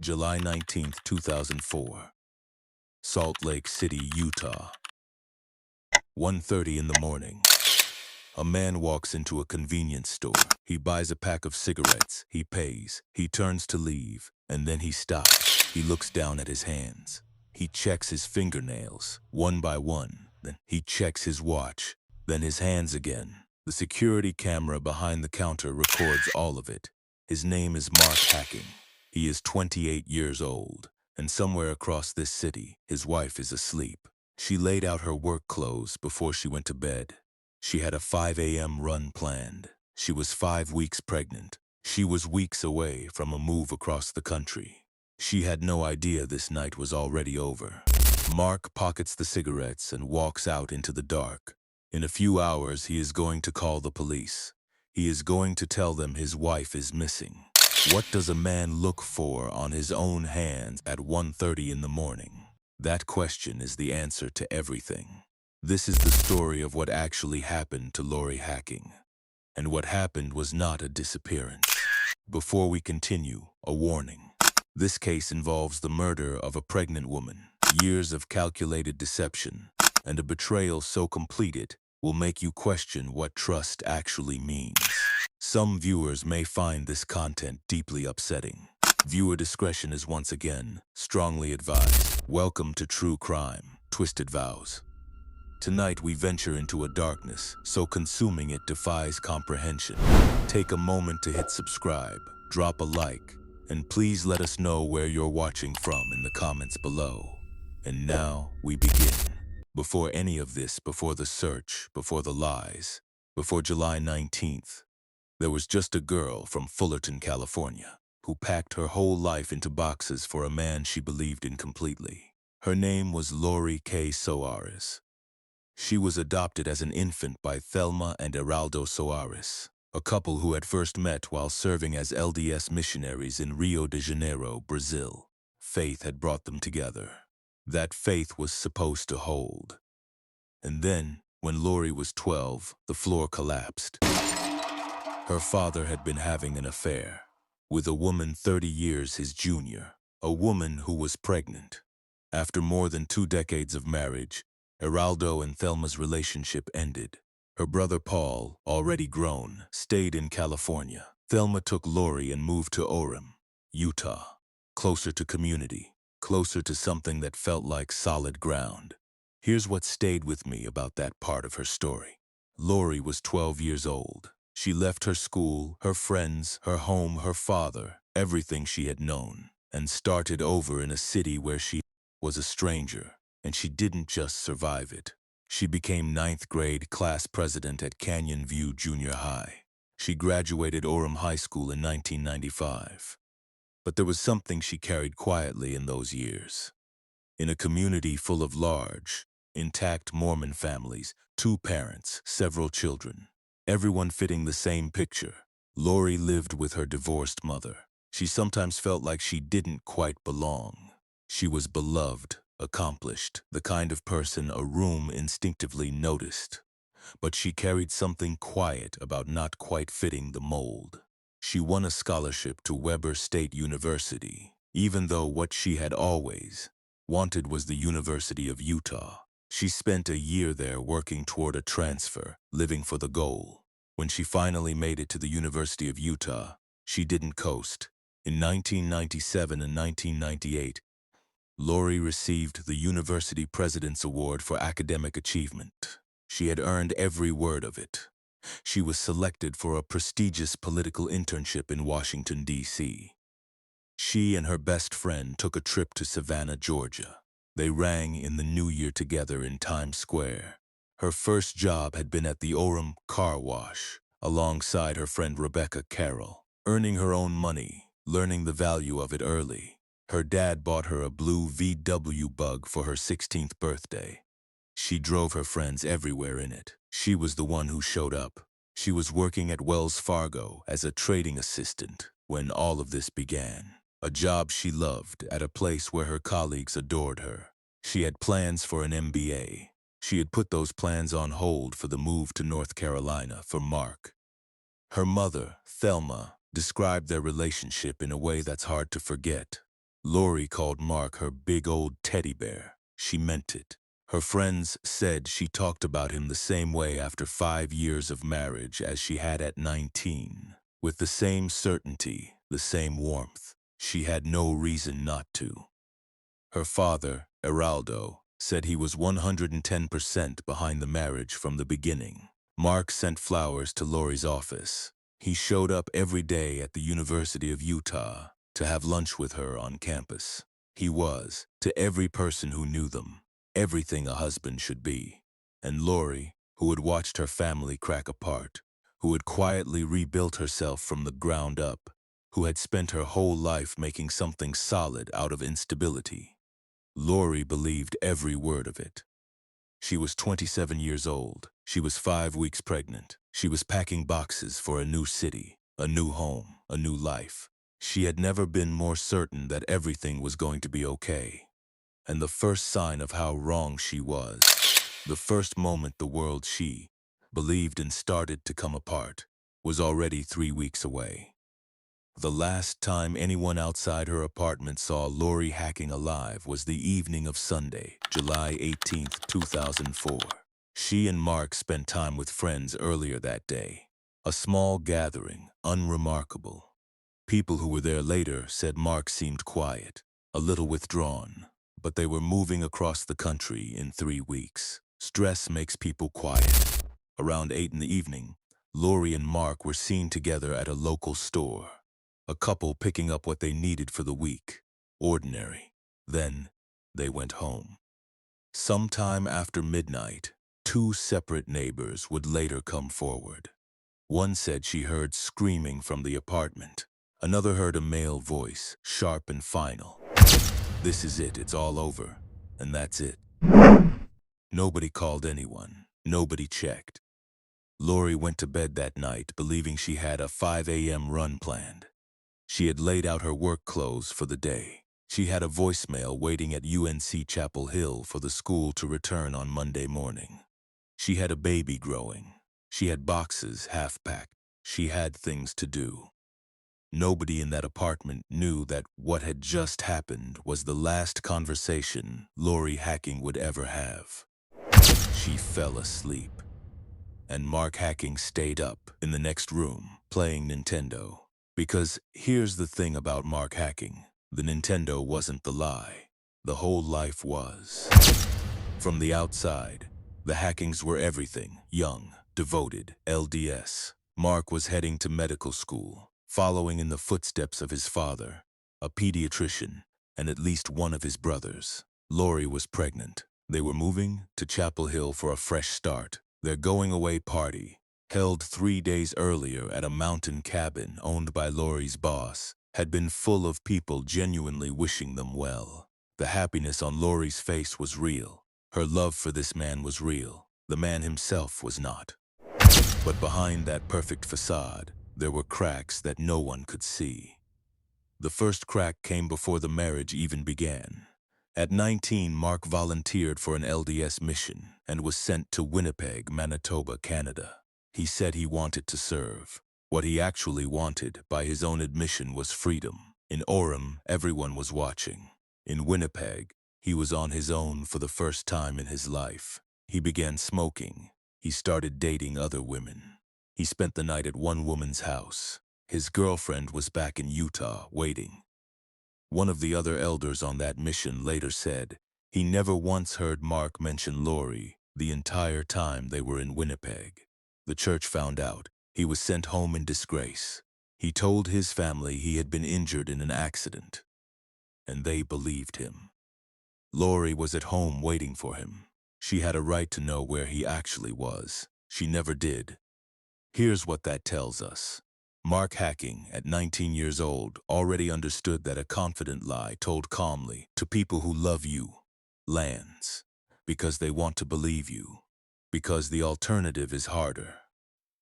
July 19th, 2004. Salt Lake City, Utah. 1:30 in the morning. A man walks into a convenience store. He buys a pack of cigarettes. He pays. He turns to leave, and then he stops. He looks down at his hands. He checks his fingernails, one by one. Then he checks his watch, then his hands again. The security camera behind the counter records all of it. His name is Mark Hacking. He is 28 years old, and somewhere across this city, his wife is asleep. She laid out her work clothes before she went to bed. She had a 5 a.m. run planned. She was 5 weeks pregnant. She was weeks away from a move across the country. She had no idea this night was already over. Mark pockets the cigarettes and walks out into the dark. In a few hours, he is going to call the police. He is going to tell them his wife is missing. What does a man look for on his own hands at 1:30 in the morning? That question is the answer to everything. This is the story of what actually happened to Lori Hacking. And what happened was not a disappearance. Before we continue, a warning. This case involves the murder of a pregnant woman, years of calculated deception, and a betrayal so complete it will make you question what trust actually means. Some viewers may find this content deeply upsetting. Viewer discretion is once again strongly advised. Welcome to True Crime, Twisted Vows. Tonight we venture into a darkness so consuming it defies comprehension. Take a moment to hit subscribe, drop a like, and please let us know where you're watching from in the comments below. And now we begin. Before any of this, before the search, before the lies, before July 19th, there was just a girl from Fullerton, California, who packed her whole life into boxes for a man she believed in completely. Her name was Lori Kay Soares. She was adopted as an infant by Thelma and Eraldo Soares, a couple who had first met while serving as LDS missionaries in Rio de Janeiro, Brazil. Faith had brought them together. That faith was supposed to hold. And then, when Lori was 12, the floor collapsed. Her father had been having an affair with a woman 30 years his junior, a woman who was pregnant. After more than 2 decades of marriage, Eraldo and Thelma's relationship ended. Her brother Paul, already grown, stayed in California. Thelma took Lori and moved to Orem, Utah, closer to community, closer to something that felt like solid ground. Here's what stayed with me about that part of her story. Lori was 12 years old. She left her school, her friends, her home, her father, everything she had known, and started over in a city where she was a stranger. And she didn't just survive it. She became 9th grade class president at Canyon View Junior High. She graduated Orem High School in 1995. But there was something she carried quietly in those years. In a community full of large, intact Mormon families, 2 parents, several children, everyone fitting the same picture, Lori lived with her divorced mother. She sometimes felt like she didn't quite belong. She was beloved, accomplished, the kind of person a room instinctively noticed. But she carried something quiet about not quite fitting the mold. She won a scholarship to Weber State University, even though what she had always wanted was the University of Utah. She spent a year there working toward a transfer, living for the goal. When she finally made it to the University of Utah, she didn't coast. In 1997 and 1998, Lori received the University President's Award for Academic Achievement. She had earned every word of it. She was selected for a prestigious political internship in Washington, D.C. She and her best friend took a trip to Savannah, Georgia. They rang in the new year together in Times Square. Her first job had been at the Orem car wash, alongside her friend Rebecca Carroll, earning her own money, learning the value of it early. Her dad bought her a blue VW Bug for her 16th birthday. She drove her friends everywhere in it. She was the one who showed up. She was working at Wells Fargo as a trading assistant when all of this began. A job she loved at a place where her colleagues adored her. She had plans for an MBA. She had put those plans on hold for the move to North Carolina for Mark. Her mother, Thelma, described their relationship in a way that's hard to forget. Lori called Mark her big old teddy bear. She meant it. Her friends said she talked about him the same way after 5 years of marriage as she had at 19. With the same certainty, the same warmth. She had no reason not to. Her father, Eraldo, said he was 110% behind the marriage from the beginning. Mark sent flowers to Lori's office. He showed up every day at the University of Utah to have lunch with her on campus. He was, to every person who knew them, everything a husband should be. And Lori, who had watched her family crack apart, who had quietly rebuilt herself from the ground up, who had spent her whole life making something solid out of instability. Lori believed every word of it. She was 27 years old. She was 5 weeks pregnant. She was packing boxes for a new city, a new home, a new life. She had never been more certain that everything was going to be okay. And the first sign of how wrong she was, the first moment the world she believed in started to come apart, was already 3 weeks away. The last time anyone outside her apartment saw Lori hacking alive was the evening of Sunday, July 18th, 2004. She and Mark spent time with friends earlier that day. A small gathering, unremarkable. People who were there later said Mark seemed quiet, a little withdrawn, but they were moving across the country in 3 weeks. Stress makes people quiet. Around 8 in the evening, Lori and Mark were seen together at a local store. A couple picking up what they needed for the week. Ordinary. Then, they went home. Sometime after midnight, 2 separate neighbors would later come forward. One said she heard screaming from the apartment. Another heard a male voice, sharp and final. "This is it, it's all over. And that's it." Nobody called anyone. Nobody checked. Lori went to bed that night believing she had a 5 a.m. run planned. She had laid out her work clothes for the day. She had a voicemail waiting at UNC Chapel Hill for the school to return on Monday morning. She had a baby growing. She had boxes half-packed. She had things to do. Nobody in that apartment knew that what had just happened was the last conversation Lori Hacking would ever have. She fell asleep. And Mark Hacking stayed up in the next room, playing Nintendo. Because here's the thing about Mark Hacking. The Nintendo wasn't the lie. The whole life was. From the outside, the Hackings were everything. Young, devoted, LDS. Mark was heading to medical school, following in the footsteps of his father, a pediatrician, and at least one of his brothers. Lori was pregnant. They were moving to Chapel Hill for a fresh start. Their going-away party, held 3 days earlier at a mountain cabin owned by Lori's boss, had been full of people genuinely wishing them well. The happiness on Lori's face was real. Her love for this man was real. The man himself was not. But behind that perfect facade, there were cracks that no one could see. The first crack came before the marriage even began. At 19, Mark volunteered for an LDS mission and was sent to Winnipeg, Manitoba, Canada. He said he wanted to serve. What he actually wanted, by his own admission, was freedom. In Orem, everyone was watching. In Winnipeg, he was on his own for the first time in his life. He began smoking. He started dating other women. He spent the night at one woman's house. His girlfriend was back in Utah, waiting. One of the other elders on that mission later said he never once heard Mark mention Lori the entire time they were in Winnipeg. The church found out. He was sent home in disgrace. He told his family he had been injured in an accident, and they believed him. Lori was at home waiting for him. She had a right to know where he actually was. She never did. Here's what that tells us. Mark Hacking, at 19 years old, already understood that a confident lie told calmly to people who love you lands, because they want to believe you, because the alternative is harder.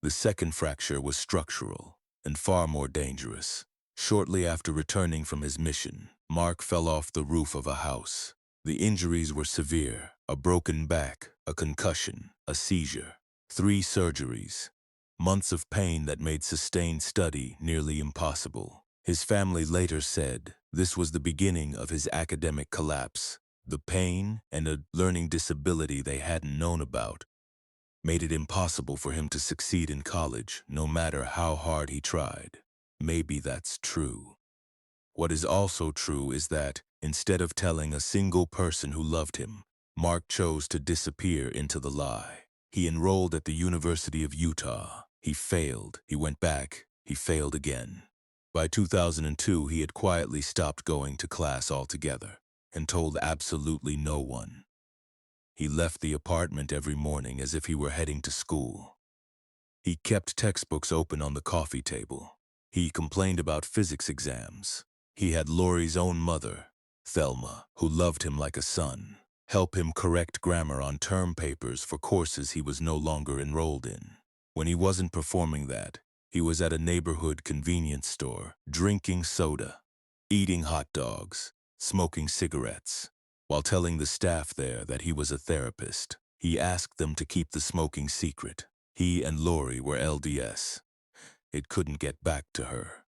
The second fracture was structural and far more dangerous. Shortly after returning from his mission, Mark fell off the roof of a house. The injuries were severe: a broken back, a concussion, a seizure, 3 surgeries. Months of pain that made sustained study nearly impossible. His family later said this was the beginning of his academic collapse. The pain and a learning disability they hadn't known about made it impossible for him to succeed in college, no matter how hard he tried. Maybe that's true. What is also true is that, instead of telling a single person who loved him, Mark chose to disappear into the lie. He enrolled at the University of Utah. He failed. He went back. He failed again. By 2002, he had quietly stopped going to class altogether and told absolutely no one. He left the apartment every morning as if he were heading to school. He kept textbooks open on the coffee table. He complained about physics exams. He had Lori's own mother, Thelma, who loved him like a son, help him correct grammar on term papers for courses he was no longer enrolled in. When he wasn't performing that, he was at a neighborhood convenience store, drinking soda, eating hot dogs, smoking cigarettes, while telling the staff there that he was a therapist. He asked them to keep the smoking secret. He and Lori were LDS. It couldn't get back to her.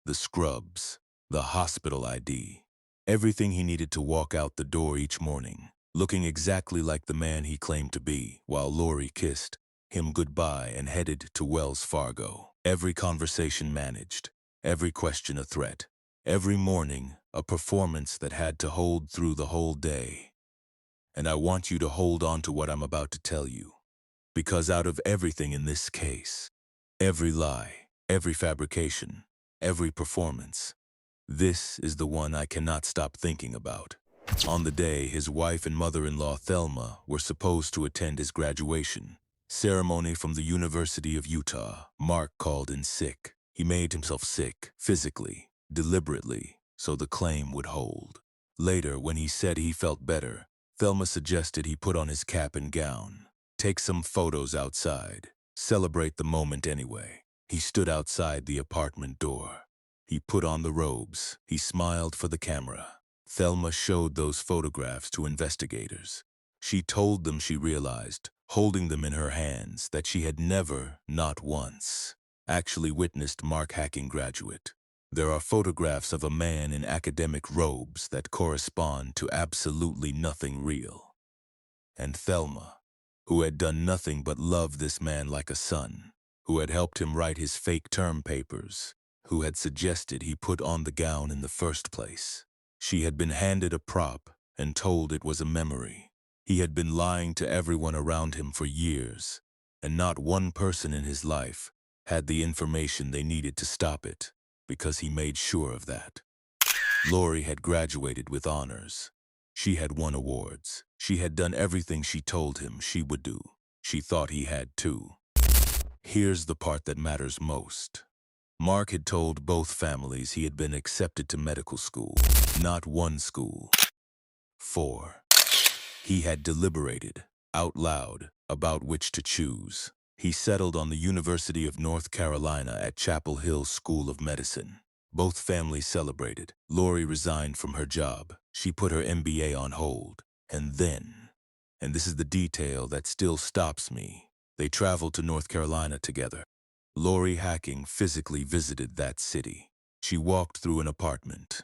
The scrubs, the hospital ID, everything he needed to walk out the door each morning, looking exactly like the man he claimed to be, while Lori kissed him goodbye and headed to Wells Fargo. Every conversation managed, every question a threat, every morning a performance that had to hold through the whole day. And I want you to hold on to what I'm about to tell you, because out of everything in this case, every lie, every fabrication, every performance, this is the one I cannot stop thinking about. On the day his wife and mother-in-law Thelma were supposed to attend his graduation ceremony from the University of Utah, Mark called in sick. He made himself sick, physically, deliberately, so the claim would hold. Later, when he said he felt better, Thelma suggested he put on his cap and gown, take some photos outside, celebrate the moment anyway. He stood outside the apartment door. He put on the robes. He smiled for the camera. Thelma showed those photographs to investigators. She told them she realized, holding them in her hands, that she had never, not once, actually witnessed Mark hacking graduate. There are photographs of a man in academic robes that correspond to absolutely nothing real. And Thelma, who had done nothing but love this man like a son, who had helped him write his fake term papers, who had suggested he put on the gown in the first place. She had been handed a prop and told it was a memory. He had been lying to everyone around him for years, and not one person in his life had the information they needed to stop it, because he made sure of that. Lori had graduated with honors. She had won awards. She had done everything she told him she would do. She thought he had too. Here's the part that matters most. Mark had told both families he had been accepted to medical school, not one school. 4. He had deliberated, out loud, about which to choose. He settled on the University of North Carolina at Chapel Hill School of Medicine. Both families celebrated. Lori resigned from her job. She put her MBA on hold. And then, and this is the detail that still stops me, they traveled to North Carolina together. Lori Hacking physically visited that city. She walked through an apartment.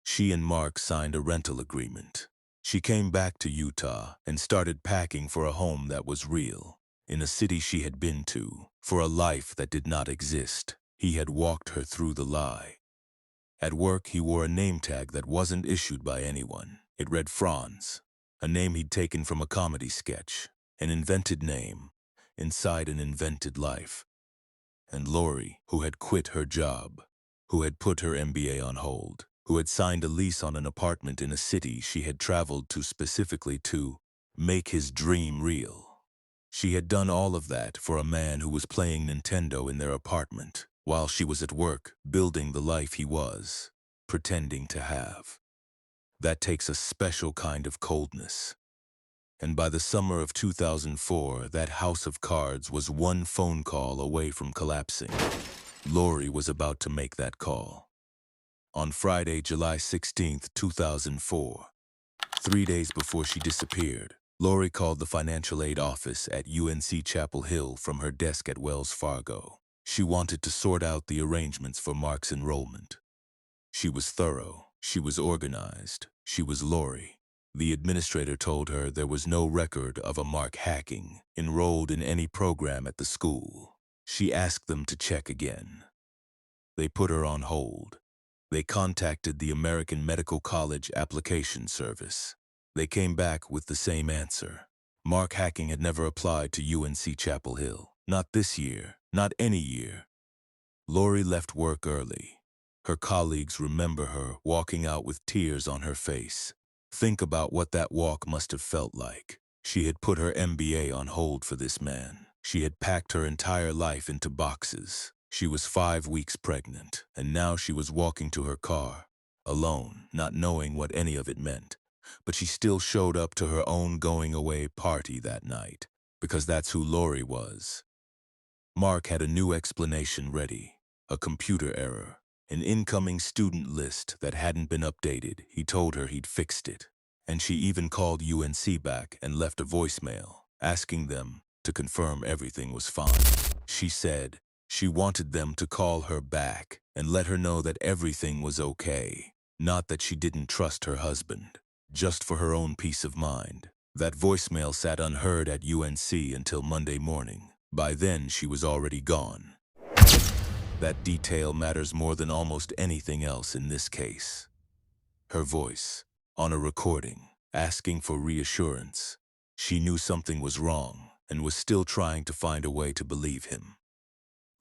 She and Mark signed a rental agreement. She came back to Utah and started packing for a home that was real, in a city she had been to, for a life that did not exist. He had walked her through the lie. At work, he wore a name tag that wasn't issued by anyone. It read Franz, a name he'd taken from a comedy sketch, an invented name, inside an invented life. And Lori, who had quit her job, who had put her MBA on hold, who had signed a lease on an apartment in a city she had traveled to specifically to make his dream real. She had done all of that for a man who was playing Nintendo in their apartment, while she was at work building the life he was pretending to have. That takes a special kind of coldness. And by the summer of 2004, that house of cards was one phone call away from collapsing. Lori was about to make that call. On Friday, July 16, 2004, 3 days before she disappeared, Lori called the financial aid office at UNC Chapel Hill from her desk at Wells Fargo. She wanted to sort out the arrangements for Mark's enrollment. She was thorough, she was organized, she was Lori. The administrator told her there was no record of a Mark hacking enrolled in any program at the school. She asked them to check again. They put her on hold. They contacted the American Medical College Application Service. They came back with the same answer. Mark hacking had never applied to UNC Chapel Hill. Not this year, not any year. Lori left work early. Her colleagues remember her walking out with tears on her face. Think about what that walk must have felt like. She had put her MBA on hold for this man. She had packed her entire life into boxes. She was 5 weeks pregnant, and now she was walking to her car, alone, not knowing what any of it meant. But she still showed up to her own going-away party that night, because that's who Lori was. Mark had a new explanation ready. A computer error. An incoming student list that hadn't been updated. He told her he'd fixed it. And she even called UNC back and left a voicemail, asking them to confirm everything was fine. She said she wanted them to call her back and let her know that everything was okay. Not that she didn't trust her husband, just for her own peace of mind. That voicemail sat unheard at UNC until Monday morning. By then, she was already gone. That detail matters more than almost anything else in this case. Her voice, on a recording, asking for reassurance. She knew something was wrong and was still trying to find a way to believe him.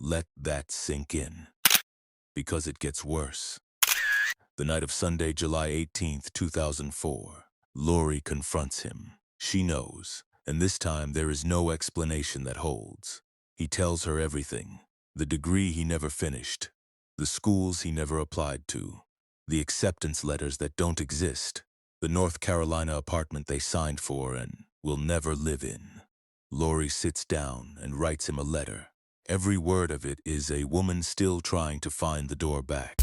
Let that sink in, because it gets worse. The night of Sunday, July 18th, 2004, Lori confronts him. She knows, and this time there is no explanation that holds. He tells her everything. The degree he never finished, the schools he never applied to, the acceptance letters that don't exist, the North Carolina apartment they signed for and will never live in. Lori sits down and writes him a letter. Every word of it is a woman still trying to find the door back.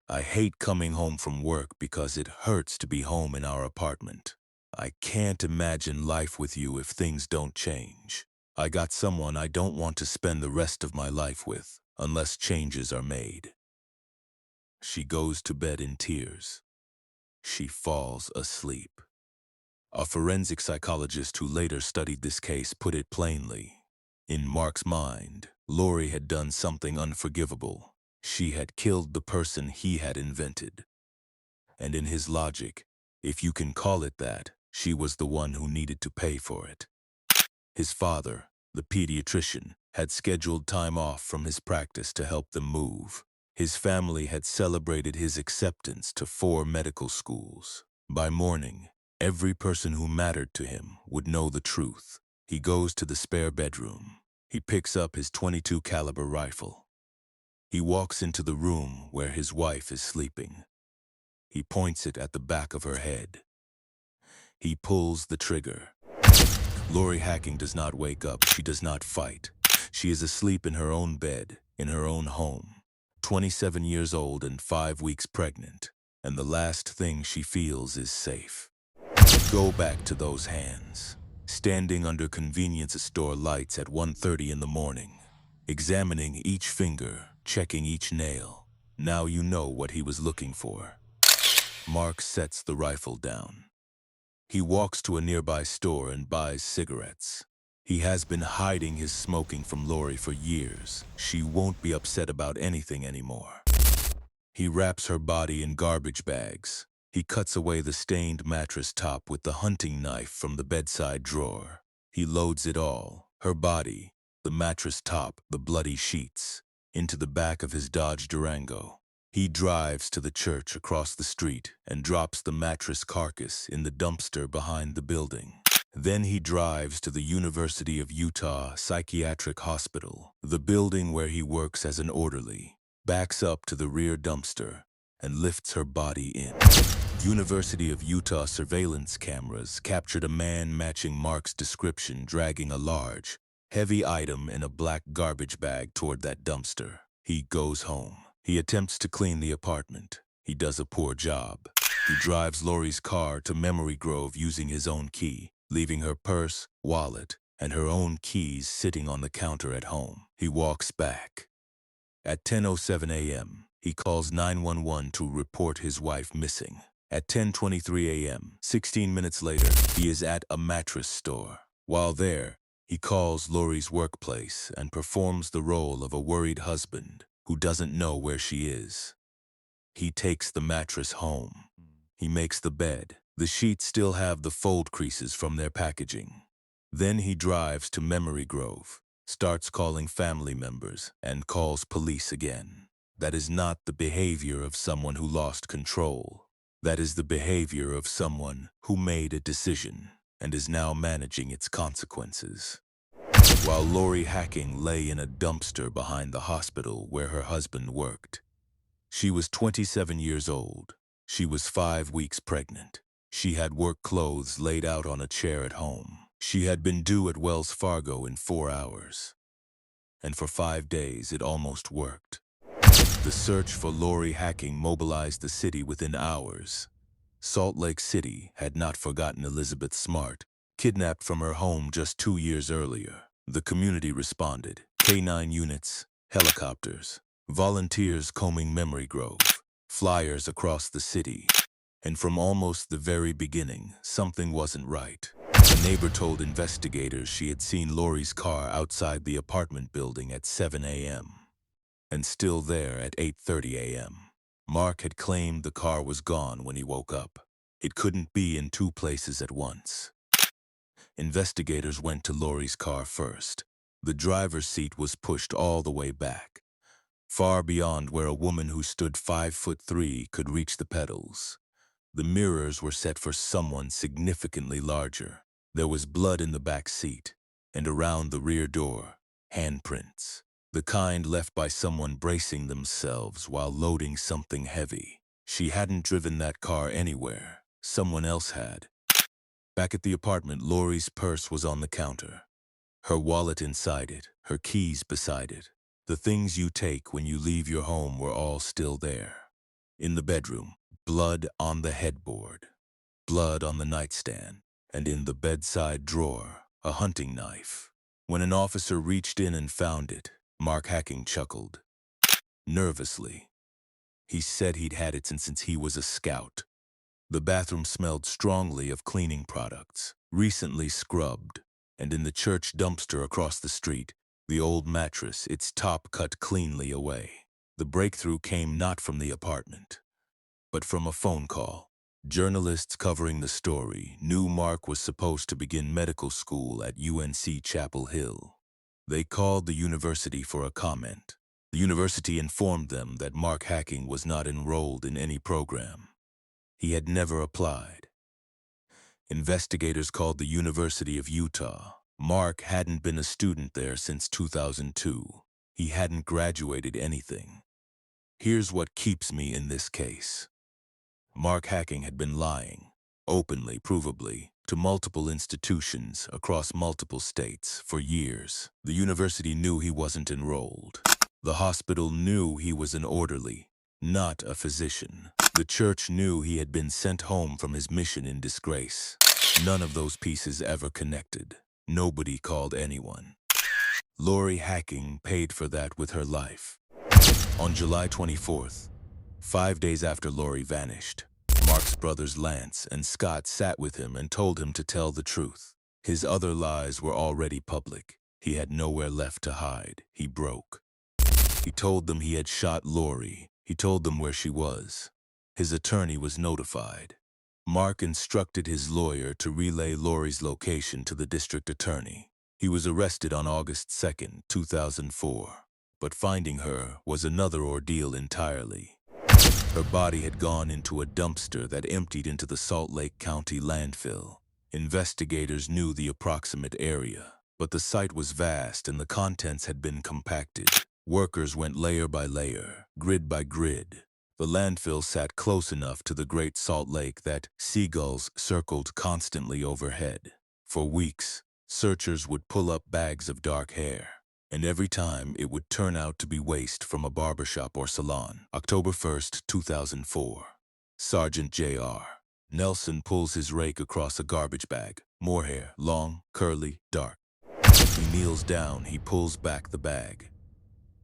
I hate coming home from work because it hurts to be home in our apartment. I can't imagine life with you if things don't change. I got someone I don't want to spend the rest of my life with, unless changes are made. She goes to bed in tears. She falls asleep. A forensic psychologist who later studied this case put it plainly. In Mark's mind, Lori had done something unforgivable. She had killed the person he had invented. And in his logic, if you can call it that, she was the one who needed to pay for it. His father, the pediatrician, had scheduled time off from his practice to help them move. His family had celebrated his acceptance to 4 medical schools. By morning, every person who mattered to him would know the truth. He goes to the spare bedroom. He picks up his .22 caliber rifle. He walks into the room where his wife is sleeping. He points it at the back of her head. He pulls the trigger. Lori Hacking does not wake up. She does not fight. She is asleep in her own bed, in her own home, 27 years old and 5 weeks pregnant, and the last thing she feels is safe. Go back to those hands, standing under convenience store lights at 1:30 in the morning, examining each finger, checking each nail. Now you know what he was looking for. Mark sets the rifle down. He walks to a nearby store and buys cigarettes. He has been hiding his smoking from Lori for years. She won't be upset about anything anymore. He wraps her body in garbage bags. He cuts away the stained mattress top with the hunting knife from the bedside drawer. He loads it all, her body, the mattress top, the bloody sheets, into the back of his Dodge Durango. He drives to the church across the street and drops the mattress carcass in the dumpster behind the building. Then he drives to the University of Utah Psychiatric Hospital, the building where he works as an orderly, backs up to the rear dumpster, and lifts her body in. University of Utah surveillance cameras captured a man matching Mark's description dragging a large, heavy item in a black garbage bag toward that dumpster. He goes home. He attempts to clean the apartment. He does a poor job. He drives Lori's car to Memory Grove using his own key, leaving her purse, wallet, and her own keys sitting on the counter at home. He walks back. At 10:07 a.m., he calls 911 to report his wife missing. At 10:23 a.m., 16 minutes later, he is at a mattress store. While there, he calls Lori's workplace and performs the role of a worried husband who doesn't know where she is. He takes the mattress home. He makes the bed. The sheets still have the fold creases from their packaging. Then he drives to Memory Grove, starts calling family members, and calls police again. That is not the behavior of someone who lost control. That is the behavior of someone who made a decision and is now managing its consequences. While Lori Hacking lay in a dumpster behind the hospital where her husband worked, she was 27 years old. She was 5 weeks pregnant. She had work clothes laid out on a chair at home. She had been due at Wells Fargo in 4 hours. And for 5 days, it almost worked. The search for Lori Hacking mobilized the city within hours. Salt Lake City had not forgotten Elizabeth Smart, kidnapped from her home just 2 years earlier. The community responded. K-9 units, helicopters, volunteers combing Memory Grove, flyers across the city. And from almost the very beginning, something wasn't right. A neighbor told investigators she had seen Lori's car outside the apartment building at 7 a.m. and still there at 8:30 a.m. Mark had claimed the car was gone when he woke up. It couldn't be in 2 places at once. Investigators went to Lori's car first. The driver's seat was pushed all the way back, far beyond where a woman who stood 5'3" could reach the pedals. The mirrors were set for someone significantly larger. There was blood in the back seat, and around the rear door, handprints. The kind left by someone bracing themselves while loading something heavy. She hadn't driven that car anywhere. Someone else had. Back at the apartment, Lori's purse was on the counter. Her wallet inside it, her keys beside it. The things you take when you leave your home were all still there. In the bedroom, blood on the headboard, blood on the nightstand, and in the bedside drawer, a hunting knife. When an officer reached in and found it, Mark Hacking chuckled. Nervously. He said he'd had it since he was a scout. The bathroom smelled strongly of cleaning products, recently scrubbed, and in the church dumpster across the street, the old mattress, its top cut cleanly away. The breakthrough came not from the apartment, but from a phone call. Journalists covering the story knew Mark was supposed to begin medical school at UNC Chapel Hill. They called the university for a comment. The university informed them that Mark Hacking was not enrolled in any program. He had never applied. Investigators called the University of Utah. Mark hadn't been a student there since 2002. He hadn't graduated anything. Here's what keeps me in this case. Mark Hacking had been lying, openly, provably, to multiple institutions across multiple states for years. The university knew he wasn't enrolled. The hospital knew he was an orderly, not a physician. The church knew he had been sent home from his mission in disgrace. None of those pieces ever connected. Nobody called anyone. Lori Hacking paid for that with her life. On July 24th, 5 days after Lori vanished, Mark's brothers Lance and Scott sat with him and told him to tell the truth. His other lies were already public. He had nowhere left to hide. He broke. He told them he had shot Lori. He told them where she was. His attorney was notified. Mark instructed his lawyer to relay Lori's location to the district attorney. He was arrested on August 2nd, 2004. But finding her was another ordeal entirely. Her body had gone into a dumpster that emptied into the Salt Lake County landfill. Investigators knew the approximate area, but the site was vast and the contents had been compacted. Workers went layer by layer, grid by grid. The landfill sat close enough to the Great Salt Lake that seagulls circled constantly overhead. For weeks, searchers would pull up bags of dark hair, and every time it would turn out to be waste from a barbershop or salon. October 1st, 2004. Sergeant J.R. Nelson pulls his rake across a garbage bag. More hair, long, curly, dark. He kneels down, he pulls back the bag.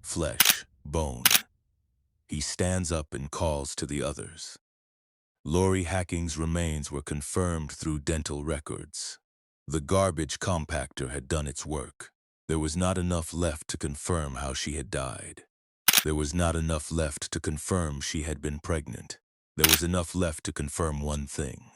Flesh, bone. He stands up and calls to the others. Lori Hacking's remains were confirmed through dental records. The garbage compactor had done its work. There was not enough left to confirm how she had died. There was not enough left to confirm she had been pregnant. There was enough left to confirm one thing.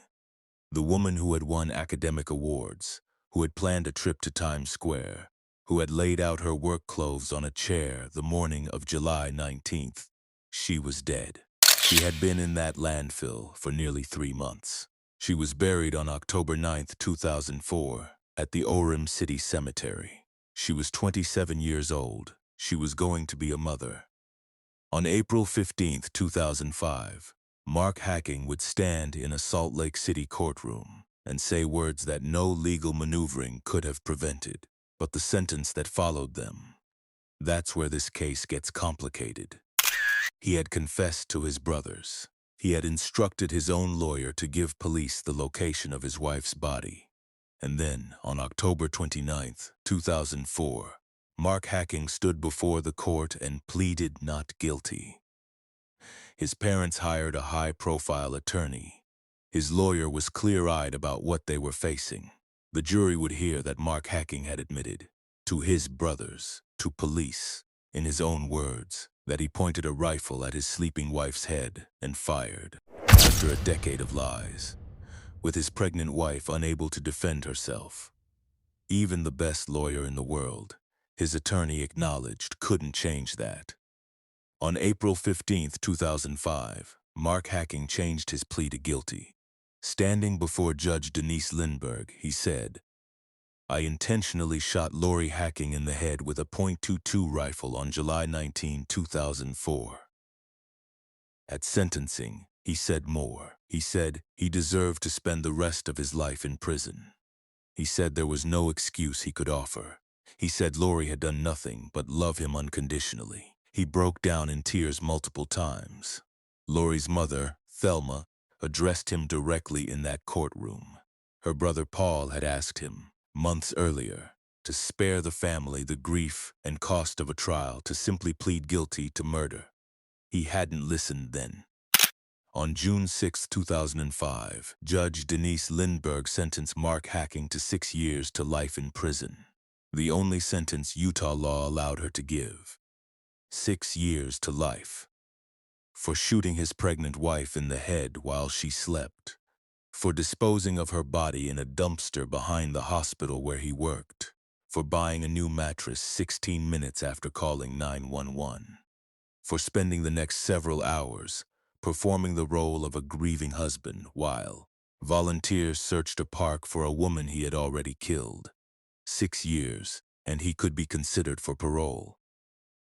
The woman who had won academic awards, who had planned a trip to Times Square, who had laid out her work clothes on a chair the morning of July 19th, she was dead. She had been in that landfill for nearly 3 months. She was buried on October 9th, 2004, at the Orem City Cemetery. She was 27 years old. She was going to be a mother. On April 15, 2005, Mark Hacking would stand in a Salt Lake City courtroom and say words that no legal maneuvering could have prevented, but the sentence that followed them. That's where this case gets complicated. He had confessed to his brothers. He had instructed his own lawyer to give police the location of his wife's body. And then, on October 29, 2004, Mark Hacking stood before the court and pleaded not guilty. His parents hired a high-profile attorney. His lawyer was clear-eyed about what they were facing. The jury would hear that Mark Hacking had admitted, to his brothers, to police, in his own words, that he pointed a rifle at his sleeping wife's head and fired. After a decade of lies, with his pregnant wife unable to defend herself, even the best lawyer in the world, his attorney acknowledged, couldn't change that. On April 15, 2005, Mark Hacking changed his plea to guilty. Standing before Judge Denise Lindbergh, he said, "I intentionally shot Lori Hacking in the head with a .22 rifle on July 19, 2004. At sentencing, he said more. He said he deserved to spend the rest of his life in prison. He said there was no excuse he could offer. He said Lori had done nothing but love him unconditionally. He broke down in tears multiple times. Lori's mother, Thelma, addressed him directly in that courtroom. Her brother Paul had asked him, months earlier, to spare the family the grief and cost of a trial, to simply plead guilty to murder. He hadn't listened then. On June 6, 2005, Judge Denise Lindbergh sentenced Mark Hacking to 6 years to life in prison, the only sentence Utah law allowed her to give. 6 years to life. For shooting his pregnant wife in the head while she slept. For disposing of her body in a dumpster behind the hospital where he worked. For buying a new mattress 16 minutes after calling 911. For spending the next several hours performing the role of a grieving husband while volunteers searched a park for a woman he had already killed. 6 years, and he could be considered for parole.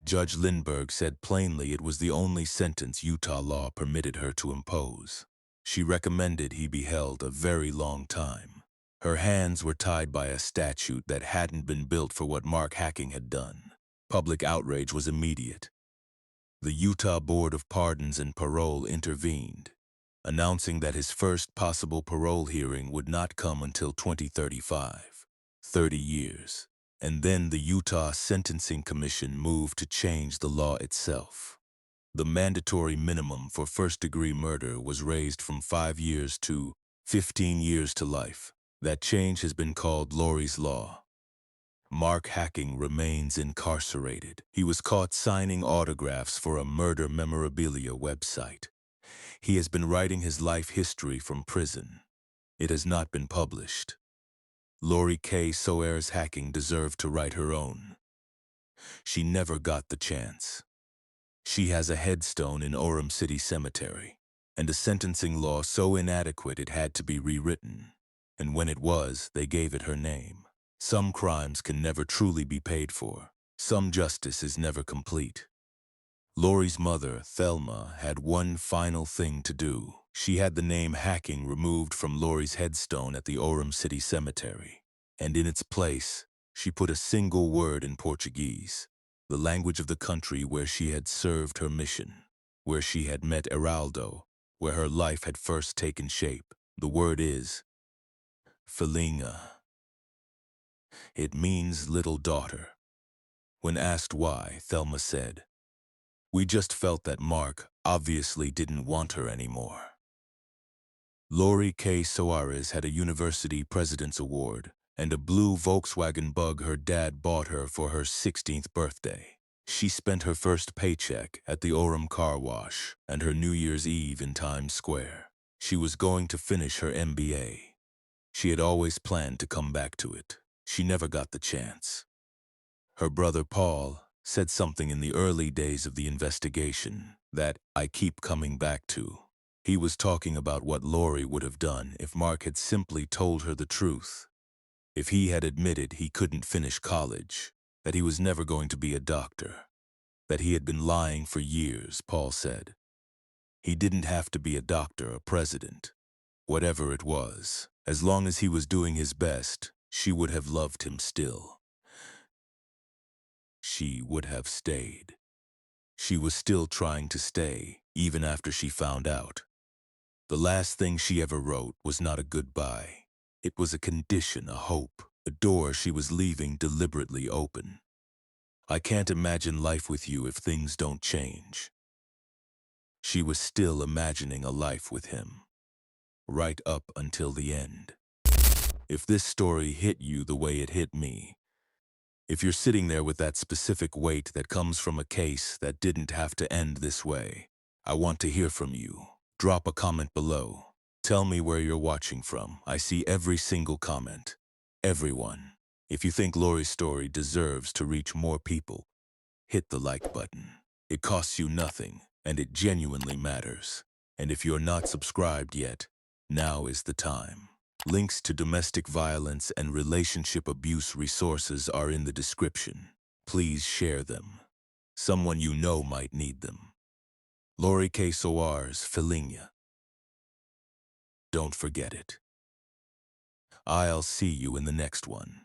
Judge Lindbergh said plainly it was the only sentence Utah law permitted her to impose. She recommended he be held a very long time. Her hands were tied by a statute that hadn't been built for what Mark Hacking had done. Public outrage was immediate. The Utah Board of Pardons and Parole intervened, announcing that his first possible parole hearing would not come until 2035, 30 years. And then the Utah Sentencing Commission moved to change the law itself. The mandatory minimum for first-degree murder was raised from 5 years to 15 years to life. That change has been called Lori's Law. Mark Hacking remains incarcerated. He was caught signing autographs for a murder memorabilia website. He has been writing his life history from prison. It has not been published. Lori Kay Soares Hacking deserved to write her own. She never got the chance. She has a headstone in Orem City Cemetery, and a sentencing law so inadequate it had to be rewritten. And when it was, they gave it her name. Some crimes can never truly be paid for. Some justice is never complete. Lori's mother, Thelma, had one final thing to do. She had the name Hacking removed from Lori's headstone at the Orem City Cemetery. And in its place, she put a single word in Portuguese, the language of the country where she had served her mission, where she had met Heraldo, where her life had first taken shape. The word is Fellinha. It means little daughter. When asked why, Thelma said, "We just felt that Mark obviously didn't want her anymore." Kay Soares had a university president's award and a blue Volkswagen Bug her dad bought her for her 16th birthday. She spent her first paycheck at the Orem car wash and her New Year's Eve in Times Square. She was going to finish her MBA. She had always planned to come back to it. She never got the chance. Her brother Paul said something in the early days of the investigation that I keep coming back to. He was talking about what Lori would have done if Mark had simply told her the truth. If he had admitted he couldn't finish college, that he was never going to be a doctor, that he had been lying for years, Paul said. He didn't have to be a doctor, a president. Whatever it was, as long as he was doing his best, she would have loved him still. She would have stayed. She was still trying to stay, even after she found out. The last thing she ever wrote was not a goodbye. It was a condition, a hope, a door she was leaving deliberately open. I can't imagine life with you if things don't change. She was still imagining a life with him, right up until the end. If this story hit you the way it hit me, if you're sitting there with that specific weight that comes from a case that didn't have to end this way, I want to hear from you. Drop a comment below. Tell me where you're watching from. I see every single comment. Everyone. If you think Lori's story deserves to reach more people, hit the like button. It costs you nothing, and it genuinely matters. And if you're not subscribed yet, now is the time. Links to domestic violence and relationship abuse resources are in the description. Please share them. Someone you know might need them. Kay Soares, Fellinha. Don't forget it. I'll see you in the next one.